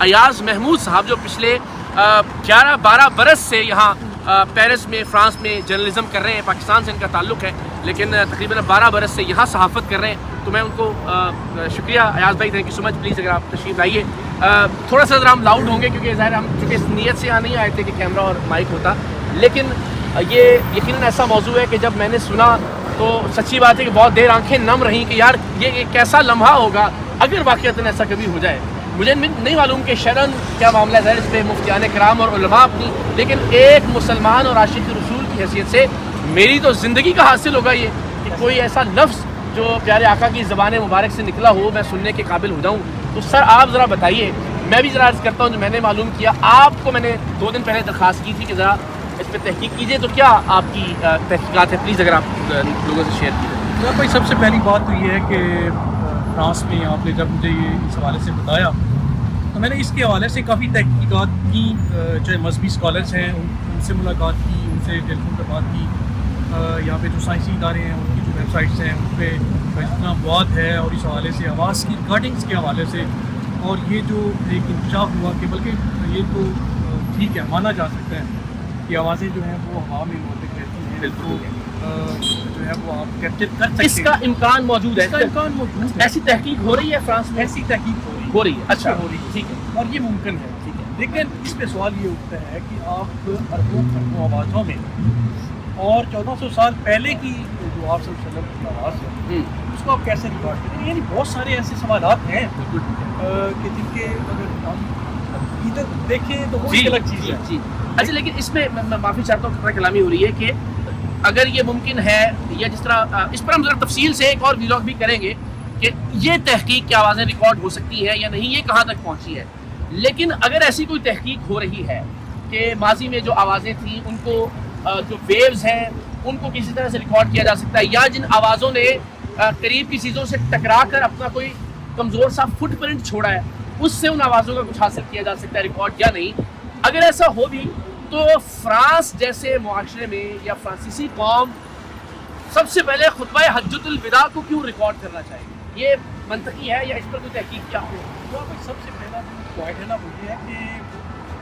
ایاز محمود صاحب جو پچھلے 11-12 برس سے یہاں پیرس میں فرانس میں جرنلزم کر رہے ہیں. پاکستان سے ان کا تعلق ہے لیکن تقریباً 12 برس سے یہاں صحافت کر رہے ہیں. تو میں ان کو شکریہ ایاز بھائی, thank you so much. Please اگر آپ تشریف لائیے. تھوڑا سا ذرا ہم لاؤڈ ہوں گے کیونکہ ظاہر ہم چونکہ اس نیت سے یہاں نہیں آئے تھے کہ کیمرہ اور مائک ہوتا, لیکن یہ یقیناً ایسا موضوع ہے کہ جب میں نے سنا تو سچی بات ہے کہ بہت دیر آنکھیں نم رہیں کہ یار یہ کیسا لمحہ ہوگا اگر واقعتاً ایسا کبھی ہو جائے. مجھے نہیں معلوم کہ شرعاً کیا معاملہ ہے, اس پہ مفتیان کرام اور علماء اپنی, لیکن ایک مسلمان اور عاشق رسول کی حیثیت سے میری تو زندگی کا حاصل ہوگا یہ کہ کوئی ایسا لفظ جو پیارے آقا کی زبان مبارک سے نکلا ہو میں سننے کے قابل ہو جاؤں. تو سر آپ ذرا بتائیے, میں بھی ذرا عرض کرتا ہوں جو میں نے معلوم کیا, آپ کو میں نے 2 دن پہلے درخواست کی تھی کہ ذرا اس پہ تحقیق کیجیے, تو کیا آپ کی تحقیقات ہے, پلیز اگر آپ لوگوں سے شیئر کیجیے. بھائی سب سے پہلی بات تو یہ ہے کہ فرانس میں آپ نے جب مجھے یہ اس حوالے سے بتایا تو میں نے اس کے حوالے سے کافی تحقیقات کی, چاہے مذہبی اسکالرس ہیں ان سے ملاقات کی, ان سے ٹیلی فون پر بات کی, یہاں پہ جو سائنسی ادارے ہیں ان کی جو ویب سائٹس ہیں ان پہ جتنا مواد ہے, اور اس حوالے سے آواز کی ریکارڈنگس کے حوالے سے, اور یہ جو ایک انکشاف ہوا کہ بلکہ یہ تو ٹھیک ہے مانا جا سکتا ہے کہ آوازیں جو ہیں وہ ہوا میں منتقل رہتی ہیں, جو ہے وہ آپ کیپچر کر سکتے ہیں. اس کا امکان موجود ہے, اس کا امکان موجود ہے. ایسی تحقیق ہو رہی ہے فرانس میں, ایسی تحقیق ہو رہی ہے, اچھا ہو رہی ہے, ٹھیک ہے, اور یہ ممکن ہے. ٹھیک ہے. لیکن اس پہ سوال یہ اٹھتا ہے کہ آپ اربوں خربوں آوازوں میں اور 1400 سال پہلے کی جو آپ صلی اللہ علیہ وسلم کی آواز ہے اس کو آپ کیسے ریکارڈ کریں, یعنی بہت سارے ایسے سوالات ہیں کہ جن کے اگر ہم عقیدت دیکھیں تو وہ ایک الگ چیز ہے. جی اچھا, لیکن اس میں معافی چاہتا ہوں خطرہ کلامی ہو رہی ہے کہ اگر یہ ممکن ہے, یا جس طرح اس پر ہم ذرا تفصیل سے ایک اور ویلاگ بھی کریں گے کہ یہ تحقیق کی آوازیں ریکارڈ ہو سکتی ہے یا نہیں, یہ کہاں تک پہنچی ہے. لیکن اگر ایسی کوئی تحقیق ہو رہی ہے کہ ماضی میں جو آوازیں تھیں ان کو جو ویوز ہیں ان کو کسی طرح سے ریکارڈ کیا جا سکتا ہے, یا جن آوازوں نے قریب کی چیزوں سے ٹکرا کر اپنا کوئی کمزور سا فٹ پرنٹ چھوڑا ہے اس سے ان آوازوں کا کچھ حاصل کیا جا سکتا ہے ریکارڈ یا نہیں. اگر ایسا ہو بھی تو فرانس جیسے معاشرے میں یا فرانسیسی قوم سب سے پہلے خطبہ حجۃ الوداع کو کیوں ریکارڈ کرنا چاہیے, یہ منطقی ہے یا اس پر کوئی تحقیق کیا ہو؟ سب سے پہلا پوائنٹ ہے نا وہ یہ ہے کہ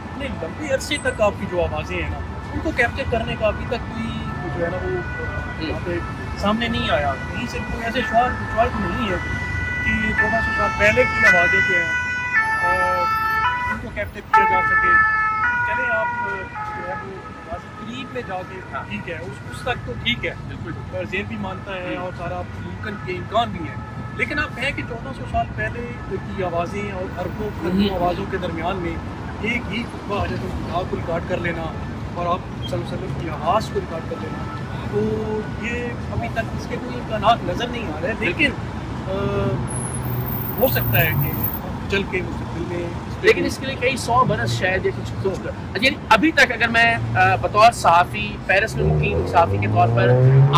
اتنے لمبے عرصے تک آپ کی جو آوازیں ہیں نا ان کو کیپچر کرنے کا ابھی تک کوئی جو ہے نا وہ یہاں پہ سامنے نہیں آیا. کہیں سے کوئی ایسے شعار نہیں ہے کہ 1400 سال پہلے کی آوازیں جو ہیں ان کو کیپچر کیا جا سکے. چلیں آپ جو ہے وہ قریب میں جا کے ٹھیک ہے اس تک تو ٹھیک ہے, بالکل ذہن بھی مانتا ہے اور سارا ممکن کے امکان بھی ہے, لیکن آپ کہیں کہ 1400 سال پہلے کی آوازیں اور اربوں آوازوں کے درمیان میں ایک ہی خطبہ حجۃ الوداع کو ریکارڈ کر لینا اور آپ صلی اللہ علیہ وسلم کی آواز کو ریکارڈ کر لینا, تو یہ ابھی تک اس کے کوئی امکانات نظر نہیں آ رہے. لیکن ہو سکتا ہے کہ چل کے مستقبل میں, لیکن اس کے لیے کئی 100 برس شاید یہ کچھ یعنی ابھی تک اگر میں بطور صحافی پیرس میں مقیم صحافی کے طور پر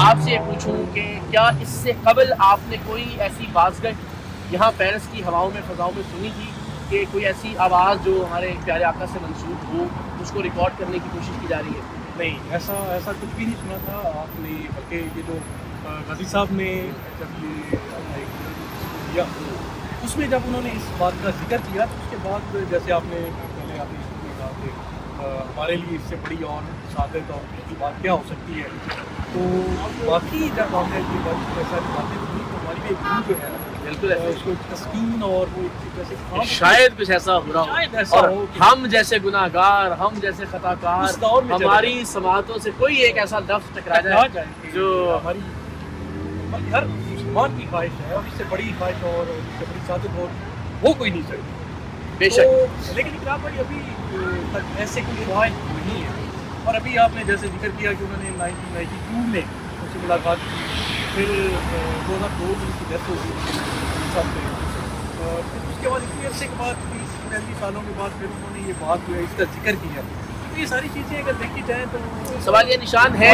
آپ سے یہ پوچھوں کہ کیا اس سے قبل آپ نے کوئی ایسی بازگشت یہاں پیرس کی ہواؤں میں فضاؤں میں سنی تھی کہ کوئی ایسی آواز جو ہمارے پیارے آقا سے منسوب ہو اس کو ریکارڈ کرنے کی کوشش کی جا رہی ہے؟ نہیں, ایسا کچھ بھی نہیں سنا تھا آپ نے, بلکہ یہ جو غازی صاحب نے جب یہ اس میں جب انہوں نے اس بات کا ذکر کیا تو اس کے بعد جیسے آپ نے پہلے آپ نے کہا کہ ہمارے لیے اس سے بڑی اور سعادت اور کی بات کیا ہو سکتی ہے, تو باقی جب ہم نے یہ بات ساری باتیں سنی تو ہماری بھی ایک جو ہے بالکل اس کو تسکین اور وہ ایسے شاید کچھ ایسا ہو رہا ہو, ہم جیسے گناہ گار, ہم جیسے خطا کار, ہماری سماعتوں سے کوئی ایک ایسا لفظ ٹکرا جائے جو ہماری ہر مسلمان کی خواہش ہے, اور اس سے بڑی خواہش اور اس سے بڑی سعادت اور وہ کوئی نہیں سکتی بے شک. لیکن کیا بھائی ابھی تک ایسے کوئی خواہش نہیں ہے, اور ابھی آپ نے جیسے ذکر کیا کہ انہوں نے 1992 میں ان سے ملاقات کی, پھر 2002 میں ان کی ڈیتھ ہو گئی سب پہ, پھر اس کے بعد اتنی عرصے کے بعد 30-35 سالوں کے بعد پھر انہوں نے یہ بات جو ہے اس کا ذکر کیا. تو یہ ساری چیزیں اگر دیکھی جائیں تو سوال یہ نشان ہے,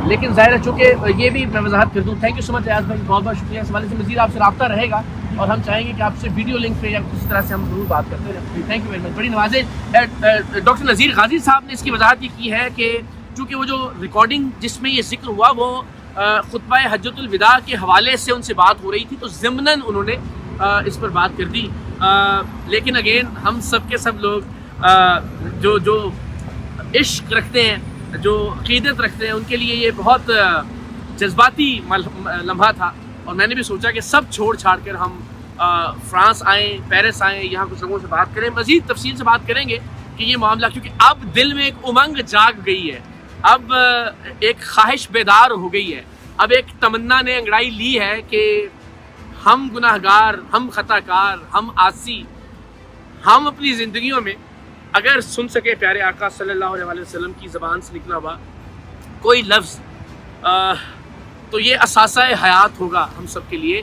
لیکن ظاہر ہے چونکہ یہ بھی میں وضاحت کر دوں. تھینک یو سو مچ ایاز بھائی, بہت بہت شکریہ. اس حوالے سے مزید آپ سے رابطہ رہے گا اور ہم چاہیں گے کہ آپ سے ویڈیو لنک پہ یا کسی طرح سے ہم ضرور بات کرتے رہیں. تھینک یو ویری مچ, بڑی نوازیں. ڈاکٹر نذیر غازی صاحب نے اس کی وضاحت یہ کی ہے کہ چونکہ وہ جو ریکارڈنگ جس میں یہ ذکر ہوا وہ خطبہ حجۃ الوداع کے حوالے سے ان سے بات ہو رہی تھی, تو ضمناً انہوں نے اس پر بات کر دی. لیکن اگین ہم سب کے سب لوگ جو عشق رکھتے ہیں، جو عقیدت رکھتے ہیں، ان کے لیے یہ بہت جذباتی لمحہ تھا، اور میں نے بھی سوچا کہ سب چھوڑ چھاڑ کر ہم فرانس آئیں، پیرس آئیں، یہاں کچھ لوگوں سے بات کریں، مزید تفصیل سے بات کریں گے کہ یہ معاملہ، کیونکہ اب دل میں ایک امنگ جاگ گئی ہے، اب ایک خواہش بیدار ہو گئی ہے، اب ایک تمنا نے انگڑائی لی ہے کہ ہم گناہ گار، ہم خطا کار، ہم عاصی، ہم اپنی زندگیوں میں اگر سن سکے پیارے آقا صلی اللہ علیہ وسلم کی زبان سے نکلا ہوا کوئی لفظ، تو یہ اثاثہ حیات ہوگا ہم سب کے لیے۔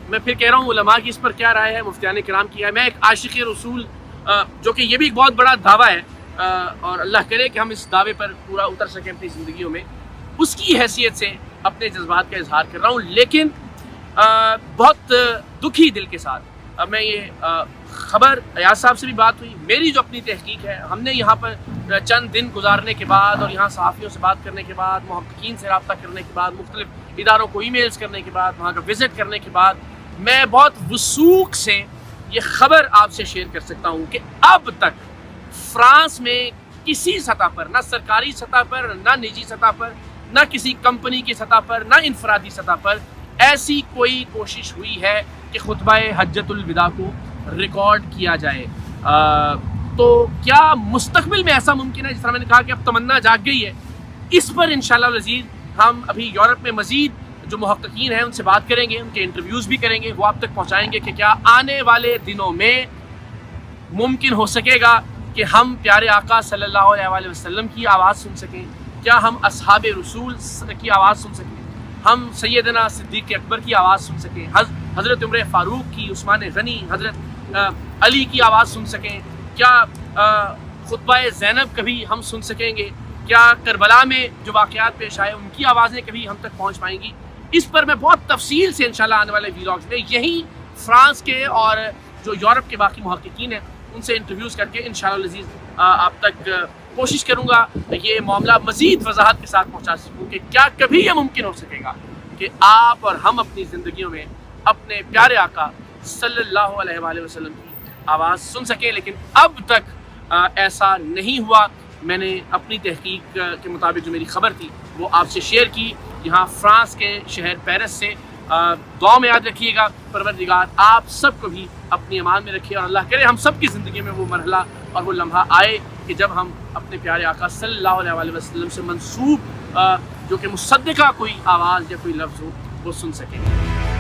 میں پھر کہہ رہا ہوں علماء کی اس پر کیا رائے ہے، مفتیان کرام کی ہے۔ میں ایک عاشق رسول، جو کہ یہ بھی ایک بہت بڑا دعویٰ ہے، اور اللہ کرے کہ ہم اس دعوے پر پورا اتر سکیں اپنی زندگیوں میں، اس کی حیثیت سے اپنے جذبات کا اظہار کر رہا ہوں، لیکن بہت دکھی دل کے ساتھ میں یہ خبر، ایاز صاحب سے بھی بات ہوئی، میری جو اپنی تحقیق ہے، ہم نے یہاں پر چند دن گزارنے کے بعد اور یہاں صحافیوں سے بات کرنے کے بعد، محققین سے رابطہ کرنے کے بعد، مختلف اداروں کو ای میلز کرنے کے بعد، وہاں کا وزٹ کرنے کے بعد، میں بہت وثوق سے یہ خبر آپ سے شیئر کر سکتا ہوں کہ اب تک فرانس میں کسی سطح پر، نہ سرکاری سطح پر، نہ نجی سطح پر، نہ کسی کمپنی کی سطح پر، نہ انفرادی سطح پر ایسی کوئی کوشش ہوئی ہے کہ خطبہ حجۃ الوداع کو ریکارڈ کیا جائے۔ تو کیا مستقبل میں ایسا ممکن ہے؟ جس طرح میں نے کہا کہ اب تمنا جاگ گئی ہے، اس پر انشاءاللہ العزیز ہم ابھی یورپ میں مزید جو محققین ہیں ان سے بات کریں گے، ان کے انٹرویوز بھی کریں گے، وہ آپ تک پہنچائیں گے کہ کیا آنے والے دنوں میں ممکن ہو سکے گا کہ ہم پیارے آقا صلی اللہ علیہ وسلم کی آواز سن سکیں، کیا ہم اصحاب رسول کی آواز سن سکیں، ہم سیدنا صدیق اکبر کی آواز سن سکیں، حضرت عمر فاروق کی، عثمان غنی، حضرت علی کی آواز سن سکیں، کیا خطبہ زینب کبھی ہم سن سکیں گے، کیا کربلا میں جو واقعات پیش آئے ان کی آوازیں کبھی ہم تک پہنچ پائیں گی؟ اس پر میں بہت تفصیل سے انشاءاللہ آنے والے ویلاگز میں یہی فرانس کے اور جو یورپ کے باقی محققین ہیں ان سے انٹرویوز کر کے انشاءاللہ العزیز آپ تک کوشش کروں گا یہ معاملہ مزید وضاحت کے ساتھ پہنچا سکوں کہ کیا کبھی یہ ممکن ہو سکے گا کہ آپ اور ہم اپنی زندگیوں میں اپنے پیارے آقا صلی اللہ علیہ وآلہ وسلم کی آواز سن سکیں، لیکن اب تک ایسا نہیں ہوا۔ میں نے اپنی تحقیق کے مطابق جو میری خبر تھی وہ آپ سے شیئر کی، یہاں فرانس کے شہر پیرس سے۔ دعا میں یاد رکھیے گا، پروردگار آپ سب کو بھی اپنی امان میں رکھے، اور اللہ کرے ہم سب کی زندگی میں وہ مرحلہ اور وہ لمحہ آئے کہ جب ہم اپنے پیارے آقا صلی اللہ علیہ وآلہ وسلم سے منسوب جو کہ مصدقہ کوئی آواز یا کوئی لفظ ہو وہ سن سکیں۔